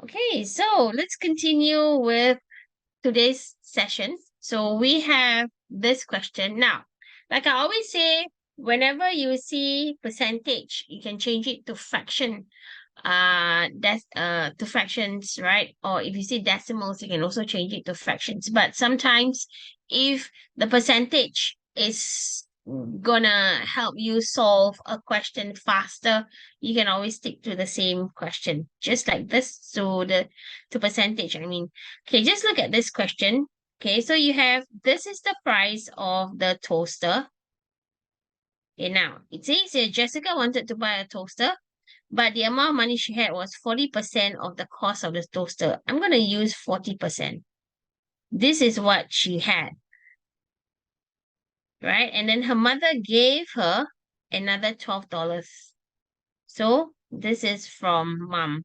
Okay, so let's continue with today's session. So we have this question now. Like I always say, whenever you see percentage, you can change it to fraction. That's to fractions, right? Or if you see decimals, you can also change it to fractions. But sometimes if the percentage is gonna help you solve a question faster, you can always stick to the same question, just like this. So the percentage, I mean, okay, just look at this question. Okay, so you have, this is the price of the toaster. Okay, now it says here Jessica wanted to buy a toaster, but the amount of money she had was 40% of the cost of the toaster. I'm going to use 40%. This is what she had, right? And then her mother gave her another $12. So this is from mom.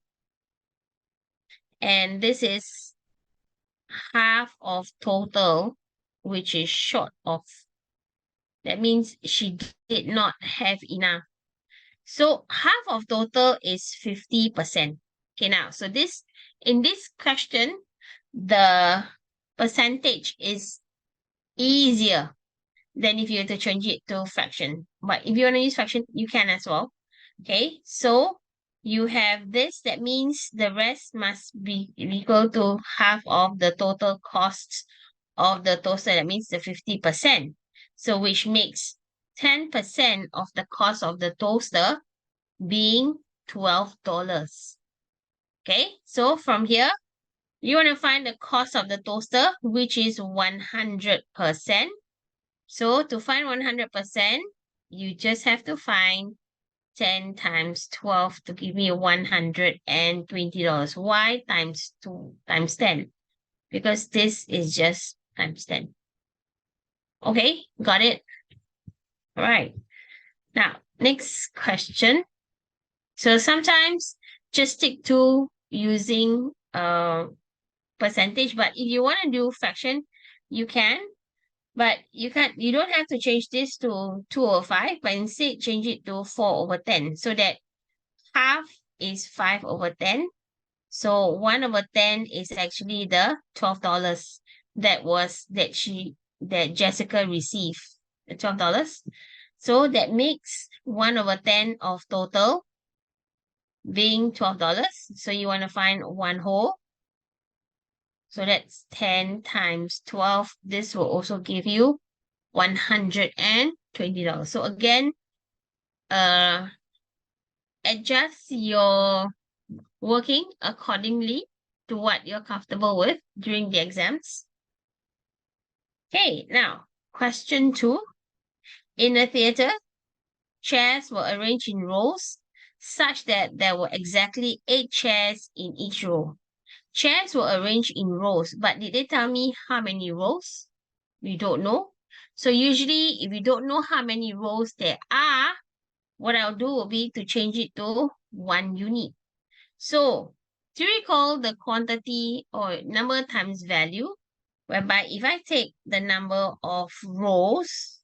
And this is half of total, which is short of. That means she did not have enough. So half of total is 50%. Okay, now, so this, in this question, the percentage is easier than if you were to change it to fraction. But if you want to use fraction, you can as well. Okay, so you have this, that means the rest must be equal to half of the total costs of the toaster. That means the 50%. So which makes 10% of the cost of the toaster being $12. Okay, so from here, you want to find the cost of the toaster, which is 100%. So to find 100%, you just have to find 10 times 12 to give me $120. Why times 2 times 10? Because this is just times 10. Okay, got it? All right. Now, next question. So sometimes just stick to using percentage, but if you want to do fraction, you can, but you don't have to change this to 2/5, but instead change it to 4/10, so that half is 5/10. So 1/10 is actually the $12 that Jessica received, the $12. So that makes 1/10 of total being $12. So you want to find one whole. So that's 10 times 12. This will also give you $120. So again, adjust your working accordingly to what you're comfortable with during the exams. Okay, now question 2. In a theater, chairs were arranged in rows such that there were exactly 8 chairs in each row. Chairs were arranged in rows, but did they tell me how many rows? We don't know. So usually, if you don't know how many rows there are, what I'll do will be to change it to 1 unit. So do you recall the quantity or number times value, whereby if I take the number of rows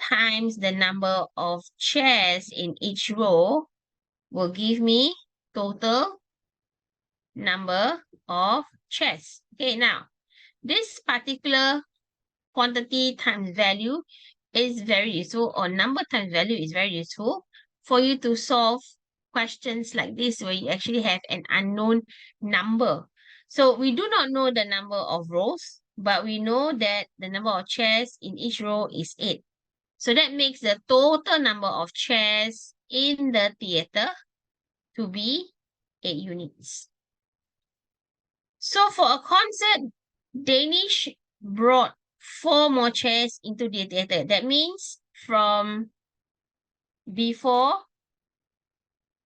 times the number of chairs in each row will give me total number of chairs. Okay, now, this particular quantity times value is very useful, or number times value is very useful for you to solve questions like this where you actually have an unknown number. So we do not know the number of rows, but we know that the number of chairs in each row is 8. So that makes the total number of chairs in the theater to be 8 units. So for a concert, Danish brought 4 more chairs into the theater. That means from before,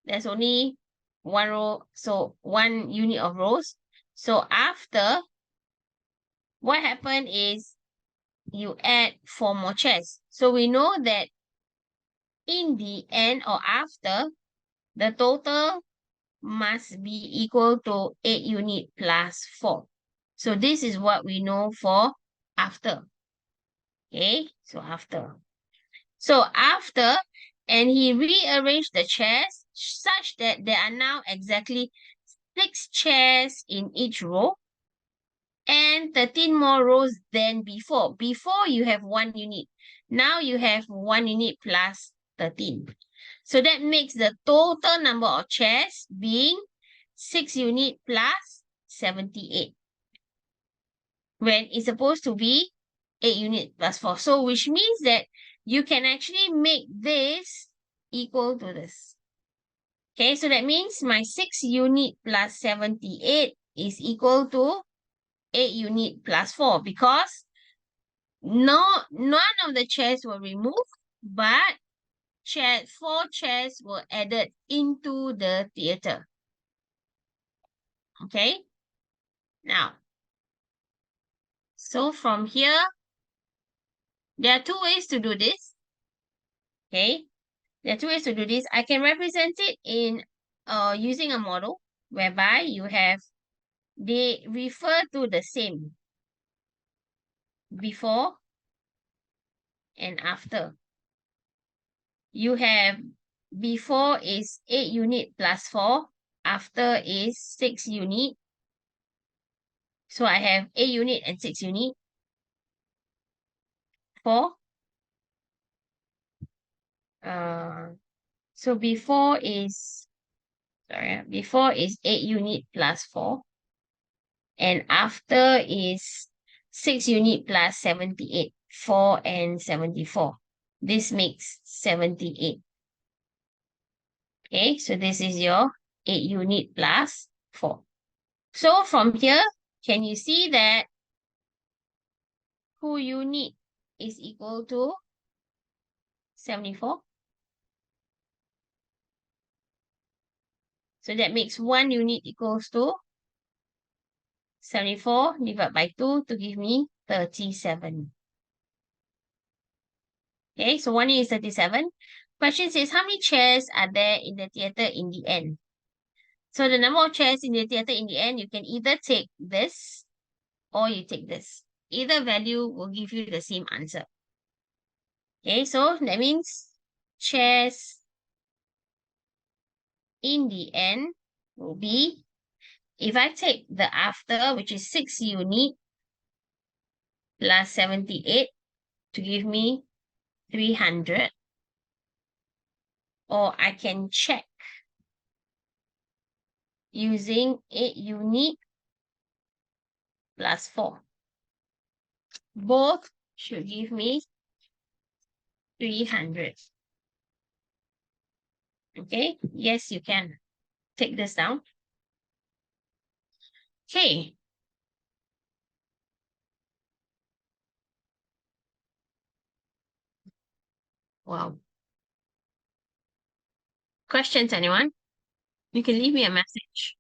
there's only 1 row, so 1 unit of rows. So after, what happened is you add 4 more chairs. So we know that in the end or after, the total must be equal to 8 unit plus 4. So this is what we know for after. Okay, so after. So after, and he rearranged the chairs such that there are now exactly 6 chairs in each row and 13 more rows than before. Before you have 1 unit. Now you have 1 unit plus 13. So that makes the total number of chairs being 6 unit plus 78. When it's supposed to be 8 unit plus 4. So which means that you can actually make this equal to this. Okay, so that means my 6 unit plus 78 is equal to 8 unit plus 4 because none of the chairs were removed, but 4 chairs were added into the theater. Okay, now, so from here, there are 2 ways to do this. Okay, there are 2 ways to do this. I can represent it in using a model whereby you have, they refer to the same before and after. You have before is 8 unit plus 4, after is 6 unit. So I have 8 unit and 6 unit. 4. So before is 8 unit plus 4. And after is 6 unit plus 78. 4 and 74. This makes 78. Okay, so this is your 8 unit plus 4. So from here, can you see that 2 unit is equal to 74? So that makes 1 unit equals to 74 divided by 2 to give me 37. Okay, so 1 unit is 37. Question says, how many chairs are there in the theater in the end? So the number of chairs in the theater in the end, you can either take this or you take this. Either value will give you the same answer. Okay, so that means chairs in the end will be, if I take the after, which is 6 unit plus 78 to give me 300, or I can check using 8 unit plus 4. Both should give me 300. Okay, yes, you can take this down. Okay. Wow. Questions, anyone? You can leave me a message.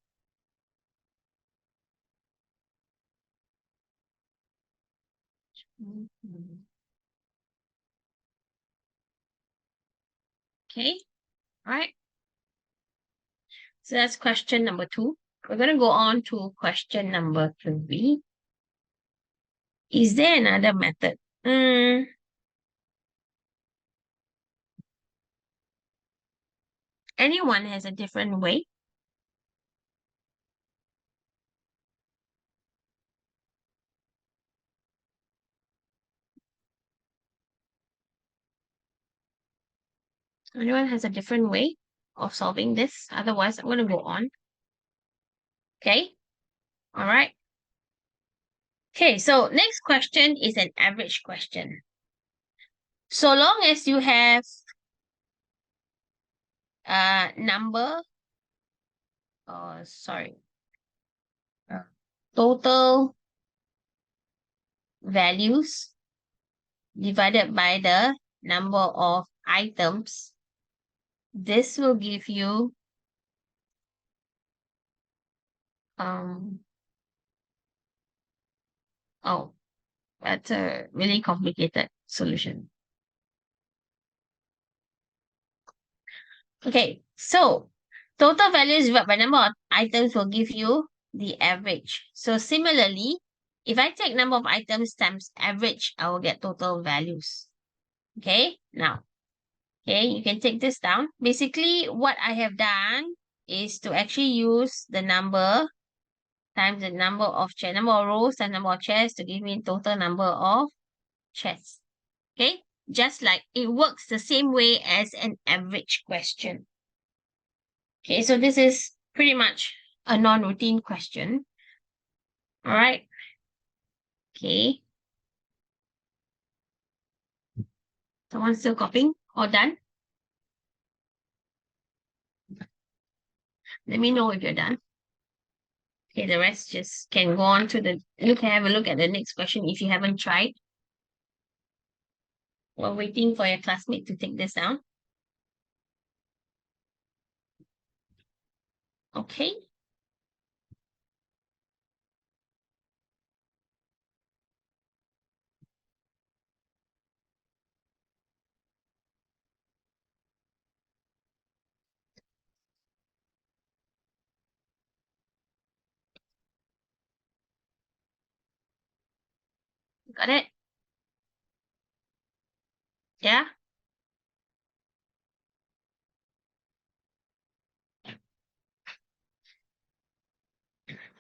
Okay, all right. So that's question number 2. We're going to go on to question number 3. Is there another method? Anyone has a different way? Anyone has a different way of solving this? Otherwise, I'm going to go on. Okay, all right. Okay, so next question is an average question. So long as you have number, total values divided by the number of items, this will give you oh, that's a really complicated solution. Okay, so total values divided by number of items will give you the average. So similarly, if I take number of items times average, I will get total values. Okay, now, okay, you can take this down. Basically, what I have done is to actually use the number times the number of rows and number of chairs to give me total number of chairs. Okay, just like it works the same way as an average question. Okay, so this is pretty much a non-routine question. All right. Okay. Someone still copying or done? Let me know if you're done. Okay, the rest just can go on to you can have a look at the next question if you haven't tried. We're waiting for your classmate to take this down. Okay. Got it? Yeah?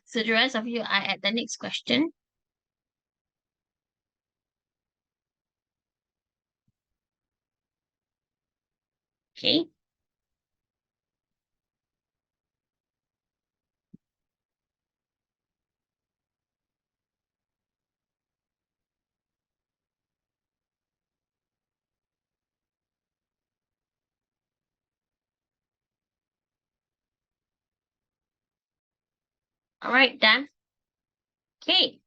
So the rest of you are at the next question. Okay. All right, done. Okay.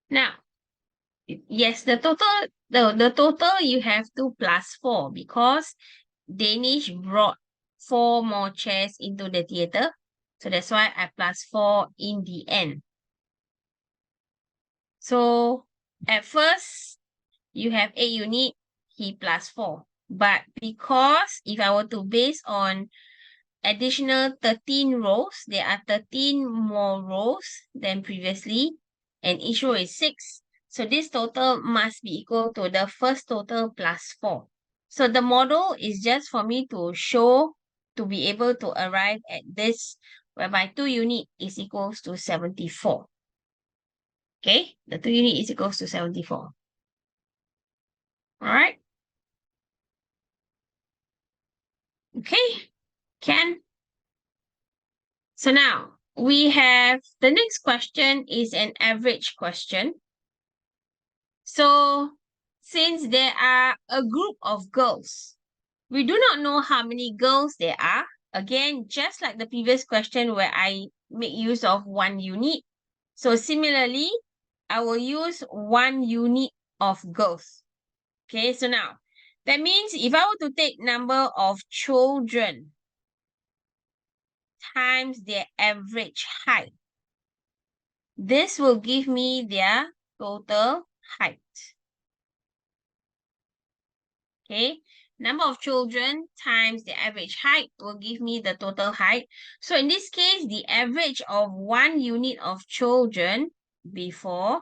Now, yes, the total you have 2 plus 4 because Danish brought 4 more chairs into the theater. So that's why I plus 4 in the end. So at first, you have 8 unit, he plus 4. But because if I were to base on additional 13 rows, there are 13 more rows than previously, and each row is 6. So this total must be equal to the first total plus 4. So the model is just for me to show, to be able to arrive at this, whereby 2 unit is equals to 74. Okay, the 2 unit is equals to 74. All right. Okay, can. So now we have the next question is an average question. So since there are a group of girls, we do not know how many girls there are. Again, just like the previous question where I make use of 1 unit. So similarly, I will use 1 unit of girls. Okay, so now that means if I were to take number of children times their average height, this will give me their total height. Okay, number of children times the average height will give me the total height. So in this case, the average of 1 unit of children before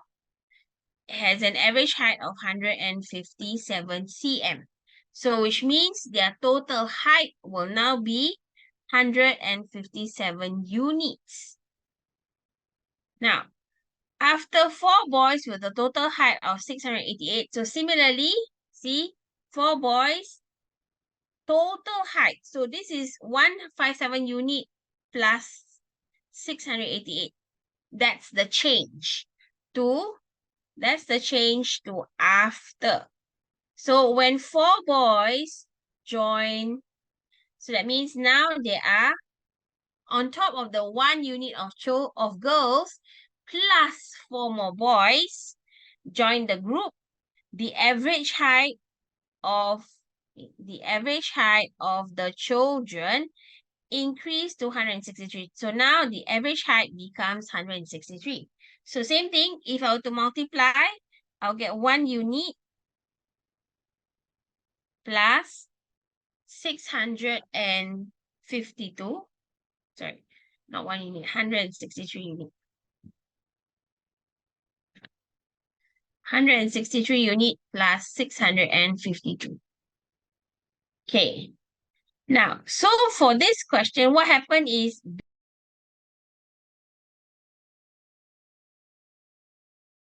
has an average height of 157 cm. So which means their total height will now be 157 units. Now, after 4 boys with a total height of 688, so similarly, see, 4 boys, total height. So this is 157 unit plus 688. That's the change to after. So when 4 boys join, so that means now they are on top of the 1 unit of girls plus 4 more boys join the group. The average height of the children increased to 163. So now the average height becomes 163. So same thing, if I were to multiply, I'll get 1 unit plus 652. Sorry, not 1 unit, 163 unit. 163 unit plus 652. Okay. Now, so for this question, what happened is